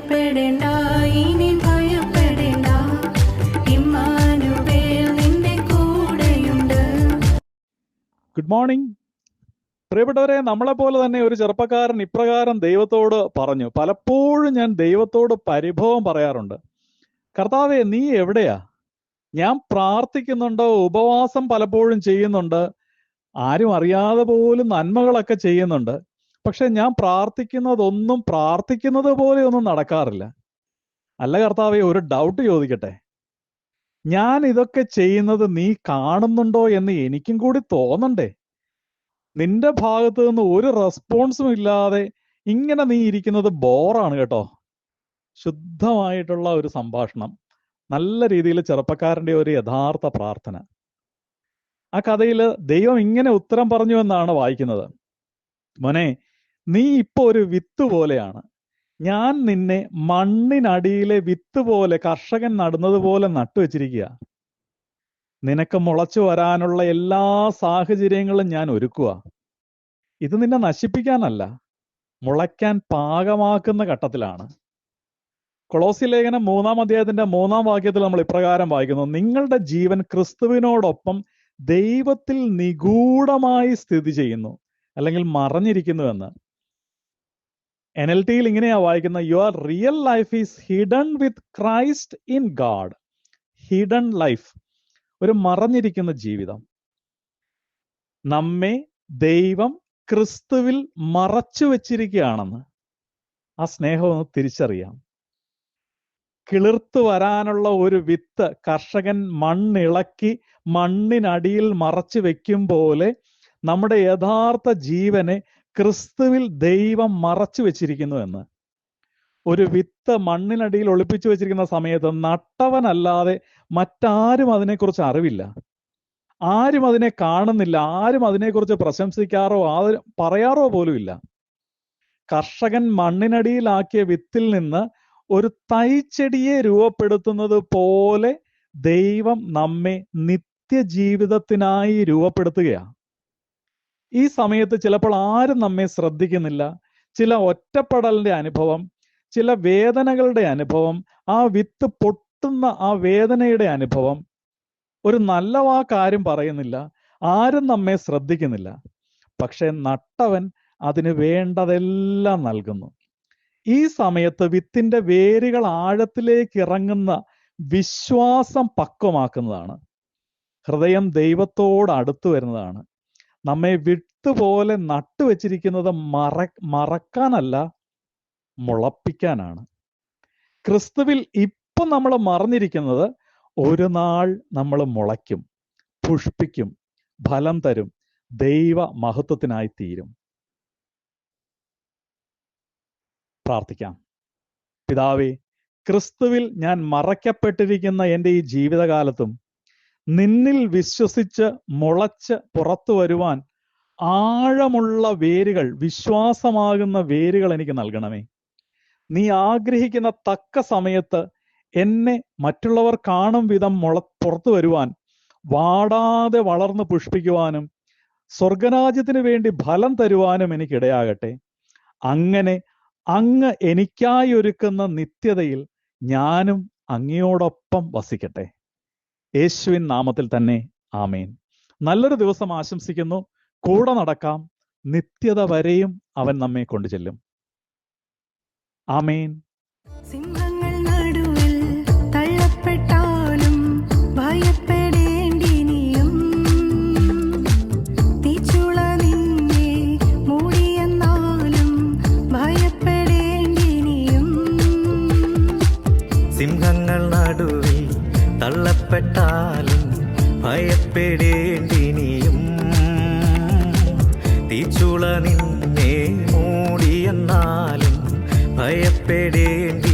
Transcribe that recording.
ഭയപ്പെടേണ്ട, ഇനി ഭയപ്പെടേണ്ട, ഇമ്മാനുവേൽ നിന്റെ കൂടെയുണ്ട്. ഗുഡ് മോർണിംഗ് പ്രിയപ്പെട്ടവരെ. നമ്മളെപ്പോലെ തന്നെ ഒരു ചെറുപ്പക്കാരൻ ഇപ്രകാരം ദൈവത്തോട് പറഞ്ഞു. പലപ്പോഴും ഞാൻ ദൈവത്തോട് പരിഭവം പറയാറുണ്ട്. കർത്താവേ, നീ എവിടെയാ? ഞാൻ പ്രാർത്ഥിക്കുന്നുണ്ട്, ഉപവാസം പലപ്പോഴും ചെയ്യുന്നുണ്ട്, ആരും അറിയാതെ പോലും നന്മകളൊക്കെ ചെയ്യുന്നുണ്ട്. പക്ഷെ ഞാൻ പ്രാർത്ഥിക്കുന്നതൊന്നും പ്രാർത്ഥിക്കുന്നത് പോലെ ഒന്നും നടക്കാറില്ല. അല്ല കർത്താവേ, ഒരു ഡൗട്ട് ചോദിക്കട്ടെ. ഞാൻ ഇതൊക്കെ ചെയ്യുന്നത് നീ കാണുന്നുണ്ടോ എന്ന് എനിക്കും കൂടി തോന്നണ്ടേ? നിന്റെ ഭാഗത്ത് നിന്ന് ഒരു റെസ്പോൺസും ഇല്ലാതെ ഇങ്ങനെ നീ ഇരിക്കുന്നത് ബോറാണ് കേട്ടോ. ശുദ്ധമായിട്ടുള്ള ഒരു സംഭാഷണം, നല്ല രീതിയിൽ ചെറുപ്പക്കാരൻ്റെ ഒരു യഥാർത്ഥ പ്രാർത്ഥന. ആ കഥയിൽ ദൈവം ഇങ്ങനെ ഉത്തരം പറഞ്ഞു എന്നാണ് വായിക്കുന്നത്. മോനെ, നീ ഇപ്പൊ ഒരു വിത്ത് പോലെയാണ്. ഞാൻ നിന്നെ മണ്ണിനടിയിലെ വിത്ത് പോലെ, കർഷകൻ നടുന്നത് പോലെ നട്ടുവെച്ചിരിക്കുക. നിനക്ക് മുളച്ചു വരാനുള്ള എല്ലാ സാഹചര്യങ്ങളും ഞാൻ ഒരുക്കുക. ഇത് നിന്നെ നശിപ്പിക്കാനല്ല, മുളയ്ക്കാൻ പാകമാക്കുന്ന ഘട്ടത്തിലാണ്. കൊളോസി ലേഖനം 3-ാം അധ്യായത്തിന്റെ 3-ാം വാക്യത്തിൽ നമ്മൾ ഇപ്രകാരം വായിക്കുന്നു: നിങ്ങളുടെ ജീവൻ ക്രിസ്തുവിനോടൊപ്പം ദൈവത്തിൽ നിഗൂഢമായി സ്ഥിതി ചെയ്യുന്നു, അല്ലെങ്കിൽ മറഞ്ഞിരിക്കുന്നുവെന്ന്. NLT-യിൽ ഇങ്ങനെയാ വായിക്കുന്നത്: your real life is hidden with Christ in God. Hidden life, ഒരു മറഞ്ഞിരിക്കുന്ന ജീവിതം. നമ്മെ ദൈവം ക്രിസ്തുവിൽ മറച്ചു വെച്ചിരിക്കുകയാണെന്ന് ആ സ്നേഹം ഒന്ന് തിരിച്ചറിയാം. കിളിർത്തു വരാനുള്ള ഒരു വിത്ത് കർഷകൻ മണ്ണിളക്കി മണ്ണിനടിയിൽ മറച്ചു വെക്കും പോലെ നമ്മുടെ യഥാർത്ഥ ജീവനെ ക്രിസ്തുവിൽ ദൈവം മറച്ചു വെച്ചിരിക്കുന്നു എന്ന്. ഒരു വിത്ത് മണ്ണിനടിയിൽ ഒളിപ്പിച്ചു വെച്ചിരിക്കുന്ന സമയത്ത് നട്ടവനല്ലാതെ മറ്റാരും അതിനെക്കുറിച്ച് അറിവില്ല, ആരും അതിനെ കാണുന്നില്ല, ആരും അതിനെക്കുറിച്ച് പ്രശംസിക്കാറോ പറയാറോ പോലുമില്ല. കർഷകൻ മണ്ണിനടിയിലാക്കിയ വിത്തിൽ നിന്ന് ഒരു തൈച്ചെടിയെ രൂപപ്പെടുത്തുന്നത് പോലെ ദൈവം നമ്മെ നിത്യജീവിതത്തിനായി രൂപപ്പെടുത്തുകയാണ്. ഈ സമയത്ത് ചിലപ്പോൾ ആരും നമ്മെ ശ്രദ്ധിക്കുന്നില്ല. ചില ഒറ്റപ്പെടലിന്റെ അനുഭവം, ചില വേദനകളുടെ അനുഭവം, ആ വിത്ത് പൊട്ടുന്ന ആ വേദനയുടെ അനുഭവം. ഒരു നല്ല വാക്കാരും പറയുന്നില്ല, ആരും നമ്മെ ശ്രദ്ധിക്കുന്നില്ല. പക്ഷെ നട്ടവൻ അതിന് വേണ്ടതെല്ലാം നൽകുന്നു. ഈ സമയത്ത് വിത്തിന്റെ വേരുകൾ ആഴത്തിലേക്ക് ഇറങ്ങുന്ന വിശ്വാസം പക്വമാക്കുന്നതാണ്. ഹൃദയം ദൈവത്തോട് അടുത്തു വരുന്നതാണ്. നമ്മെ വിട്ടുപോലെ നട്ടുവെച്ചിരിക്കുന്നത് മറക്കാനല്ല, മുളപ്പിക്കാനാണ്. ക്രിസ്തുവിൽ ഇപ്പം നമ്മൾ മറഞ്ഞിരിക്കുന്നത് ഒരു നാൾ നമ്മൾ മുളയ്ക്കും, പുഷ്പിക്കും, ഫലം തരും, ദൈവ മഹത്വത്തിനായി തീരും. പ്രാർത്ഥിക്കാം. പിതാവേ, ക്രിസ്തുവിൽ ഞാൻ മറയ്ക്കപ്പെട്ടിരിക്കുന്ന എൻ്റെ ഈ ജീവിതകാലത്തും നിന്നിൽ വിശ്വസിച്ച് മുളച്ച് പുറത്തു വരുവാൻ ആഴമുള്ള വേരുകൾ, വിശ്വാസമാകുന്ന വേരുകൾ എനിക്ക് നൽകണമേ. നീ ആഗ്രഹിക്കുന്ന തക്ക സമയത്ത് എന്നെ മറ്റുള്ളവർ കാണും വിധം പുറത്തു വരുവാൻ, വാടാതെ വളർന്ന് പുഷ്പിക്കുവാനും സ്വർഗരാജ്യത്തിന് വേണ്ടി ഫലം തരുവാനും എനിക്കിടയാകട്ടെ. അങ്ങനെ അങ്ങ് എനിക്കായി ഒരുക്കുന്ന നിത്യതയിൽ ഞാനും അങ്ങയോടൊപ്പം വസിക്കട്ടെ. യേശുവിൻ നാമത്തിൽ തന്നെ ആമേൻ. നല്ലൊരു ദിവസം ആശംസിക്കുന്നു. കൂടെ നടക്കാം, നിത്യത വരെയും അവൻ നമ്മെ കൊണ്ടുചെല്ലും. ആമേൻ. സിംഹങ്ങൾ നടുവിൽ തള്ളപ്പെട്ടാലും ഭയപ്പെടേണ്ടിനിയും, തീച്ചുള നിന്നെ മൂടിയെന്നാലും ഭയപ്പെടേണ്ടിനിയും. സിംഹങ്ങൾ നടുവിൽ തള്ളപ്പെട്ടാലും ഭയപ്പെടേണ്ടിനിയും, തീച്ചുള നിന്നെ മൂടിയെന്നാലും ഭയപ്പെടേണ്ടി